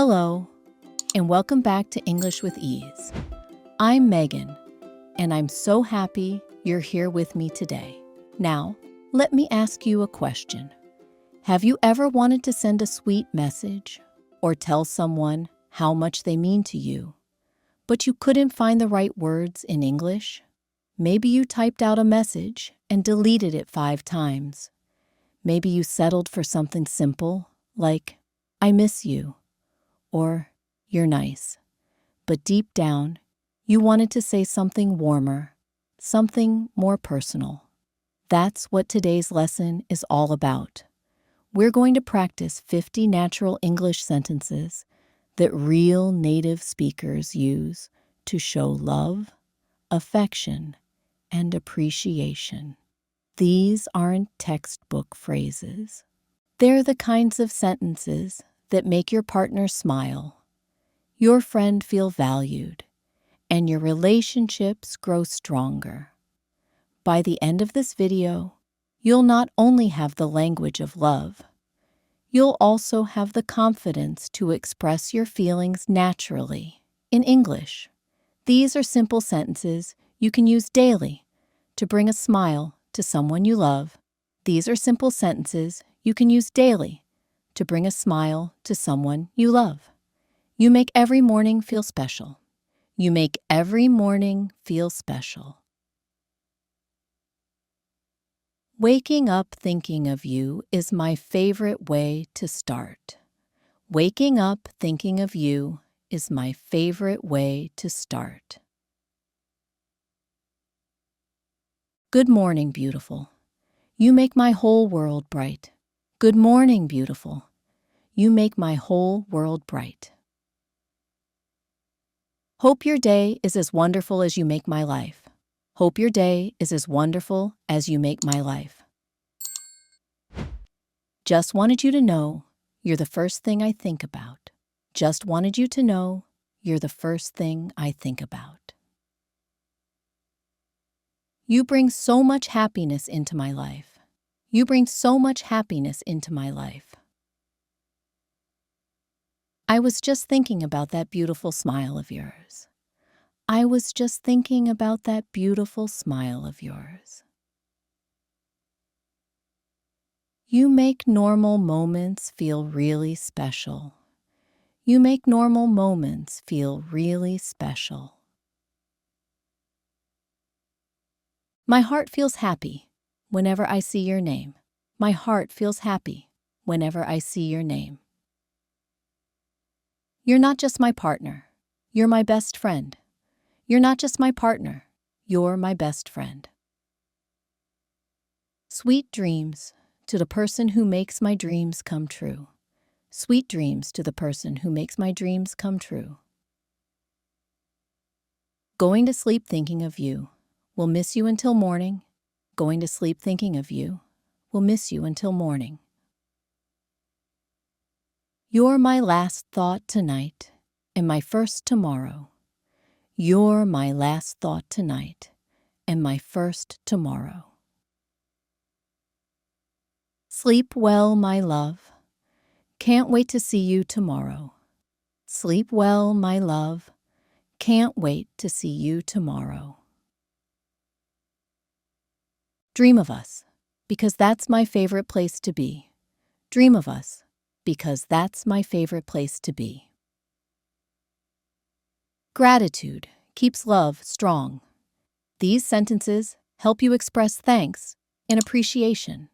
Hello, and welcome back to English with Ease. I'm Megan, and I'm so happy you're here with me today. Now, let me ask you a question. Have you ever wanted to send a sweet message or tell someone how much they mean to you, but you couldn't find the right words in English? Maybe you typed out a message and deleted it 5 times. Maybe you settled for something simple like, "I miss you," or "You're nice." But deep down, you wanted to say something warmer, something more personal. That's what today's lesson is all about. We're going to practice 50 natural English sentences that real native speakers use to show love, affection, and appreciation. These aren't textbook phrases. They're the kinds of sentences that make your partner smile, your friend feel valued, and your relationships grow stronger. By the end of this video, you'll not only have the language of love, you'll also have the confidence to express your feelings naturally in English. These are simple sentences you can use daily to bring a smile to someone you love. These are simple sentences you can use daily to bring a smile to someone you love. You make every morning feel special. You make every morning feel special. Waking up thinking of you is my favorite way to start. Waking up thinking of you is my favorite way to start. Good morning, beautiful. You make my whole world bright. Good morning, beautiful. You make my whole world bright. Hope your day is as wonderful as you make my life. Hope your day is as wonderful as you make my life. Just wanted you to know you're the first thing I think about. Just wanted you to know you're the first thing I think about. You bring so much happiness into my life. You bring so much happiness into my life. I was just thinking about that beautiful smile of yours. I was just thinking about that beautiful smile of yours. You make normal moments feel really special. You make normal moments feel really special. My heart feels happy whenever I see your name. My heart feels happy whenever I see your name. You're not just my partner. You're my best friend. You're not just my partner. You're my best friend. Sweet dreams to the person who makes my dreams come true. Sweet dreams to the person who makes my dreams come true. Going to sleep thinking of you. Will miss you until morning. Going to sleep thinking of you. Will miss you until morning. You're my last thought tonight and my first tomorrow. You're my last thought tonight and my first tomorrow. Sleep well, my love. Can't wait to see you tomorrow. Sleep well, my love. Can't wait to see you tomorrow. Dream of us, because that's my favorite place to be. Dream of us, because that's my favorite place to be. Gratitude keeps love strong. These sentences help you express thanks and appreciation.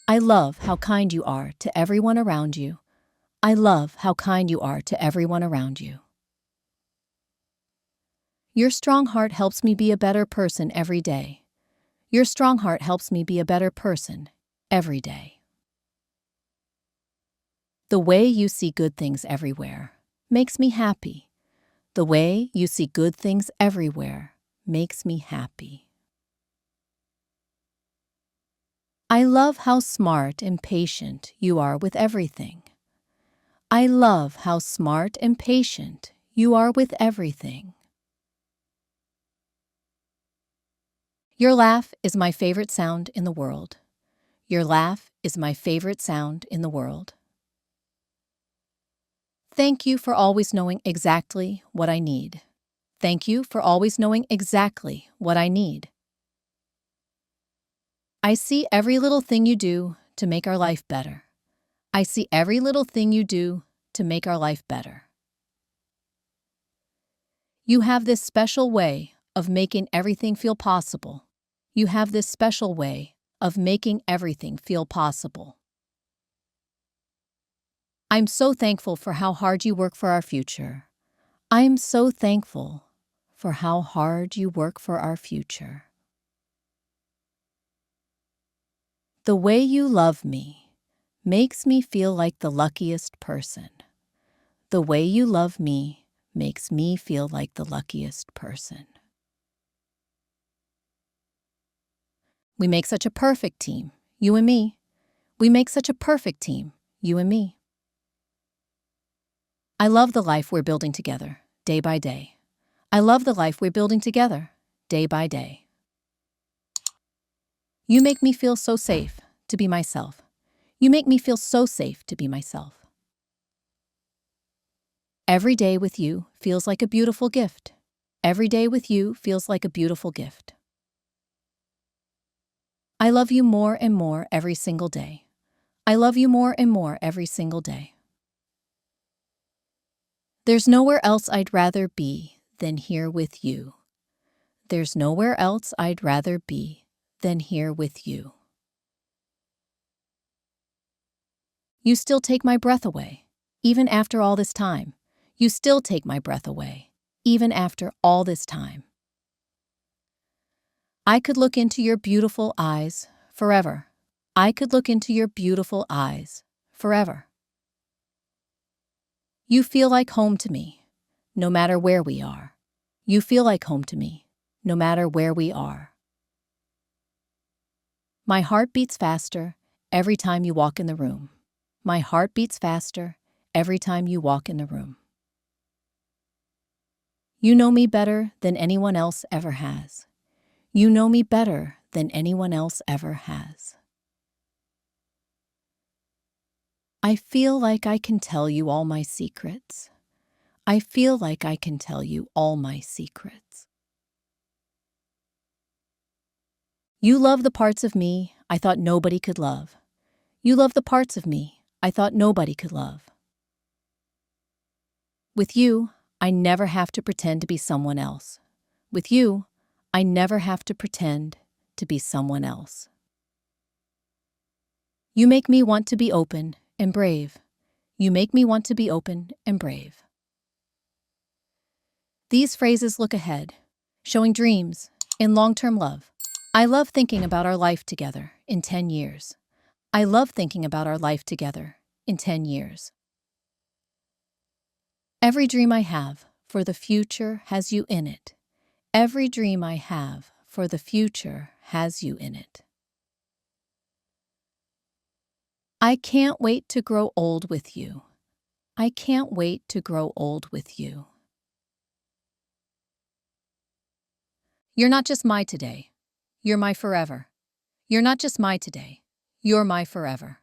I love how kind you are to everyone around you. I love how kind you are to everyone around you. Your strong heart helps me be a better person every day. Your strong heart helps me be a better person every day. The way you see good things everywhere makes me happy. The way you see good things everywhere makes me happy. I love how smart and patient you are with everything. I love how smart and patient you are with everything. Your laugh is my favorite sound in the world. Your laugh is my favorite sound in the world. Thank you for always knowing exactly what I need. Thank you for always knowing exactly what I need. I see every little thing you do to make our life better. I see every little thing you do to make our life better. You have this special way of making everything feel possible. You have this special way of making everything feel possible. I'm so thankful for how hard you work for our future. I'm so thankful for how hard you work for our future. The way you love me makes me feel like the luckiest person. The way you love me makes me feel like the luckiest person. We make such a perfect team, you and me. We make such a perfect team, you and me. I love the life we're building together, day by day. I love the life we're building together, day by day. You make me feel so safe to be myself. You make me feel so safe to be myself. Every day with you feels like a beautiful gift. Every day with you feels like a beautiful gift. I love you more and more every single day. I love you more and more every single day. There's nowhere else I'd rather be than here with you. There's nowhere else I'd rather be than here with you. You still take my breath away, even after all this time. You still take my breath away, even after all this time. I could look into your beautiful eyes forever. I could look into your beautiful eyes forever. You feel like home to me, no matter where we are. You feel like home to me, no matter where we are. My heart beats faster every time you walk in the room. My heart beats faster every time you walk in the room. You know me better than anyone else ever has. You know me better than anyone else ever has. I feel like I can tell you all my secrets. I feel like I can tell you all my secrets. You love the parts of me I thought nobody could love. You love the parts of me I thought nobody could love. With you, I never have to pretend to be someone else. With you, I never have to pretend to be someone else. You make me want to be open and brave. You make me want to be open and brave. These phrases look ahead, showing dreams in long-term love. I love thinking about our life together in 10 years. I love thinking about our life together in 10 years. Every dream I have for the future has you in it. Every dream I have for the future has you in it. I can't wait to grow old with you. I can't wait to grow old with you. You're not just my today. You're my forever. You're not just my today. You're my forever.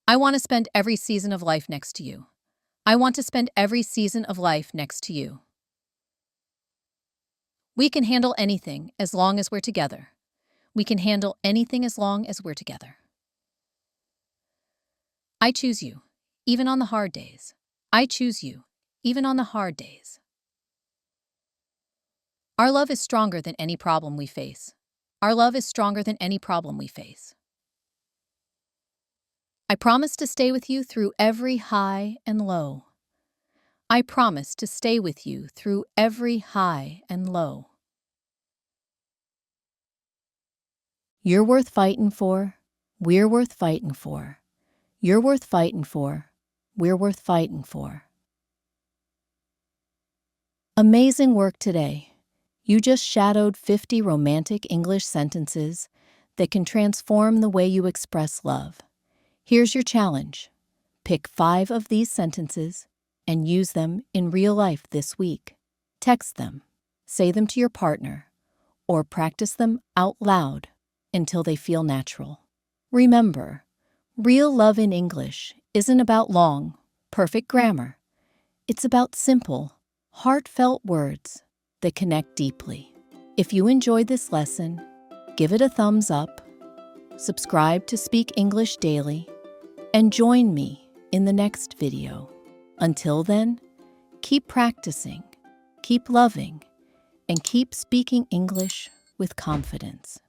I want to spend every season of life next to you. I want to spend every season of life next to you. We can handle anything as long as we're together. We can handle anything as long as we're together. I choose you, even on the hard days. I choose you, even on the hard days. Our love is stronger than any problem we face. Our love is stronger than any problem we face. I promise to stay with you through every high and low. I promise to stay with you through every high and low. You're worth fighting for. We're worth fighting for. You're worth fighting for. We're worth fighting for. Amazing work today. You just shadowed 50 romantic English sentences that can transform the way you express love. Here's your challenge. Pick 5 of these sentences and use them in real life this week. Text them, say them to your partner, or practice them out loud until they feel natural. Remember, real love in English isn't about long Perfect grammar. It's about simple, heartfelt words that connect deeply. If you enjoyed this lesson, give it a thumbs up, subscribe to Speak English Daily, and join me in the next video. Until then, keep practicing, keep loving, and keep speaking English with confidence.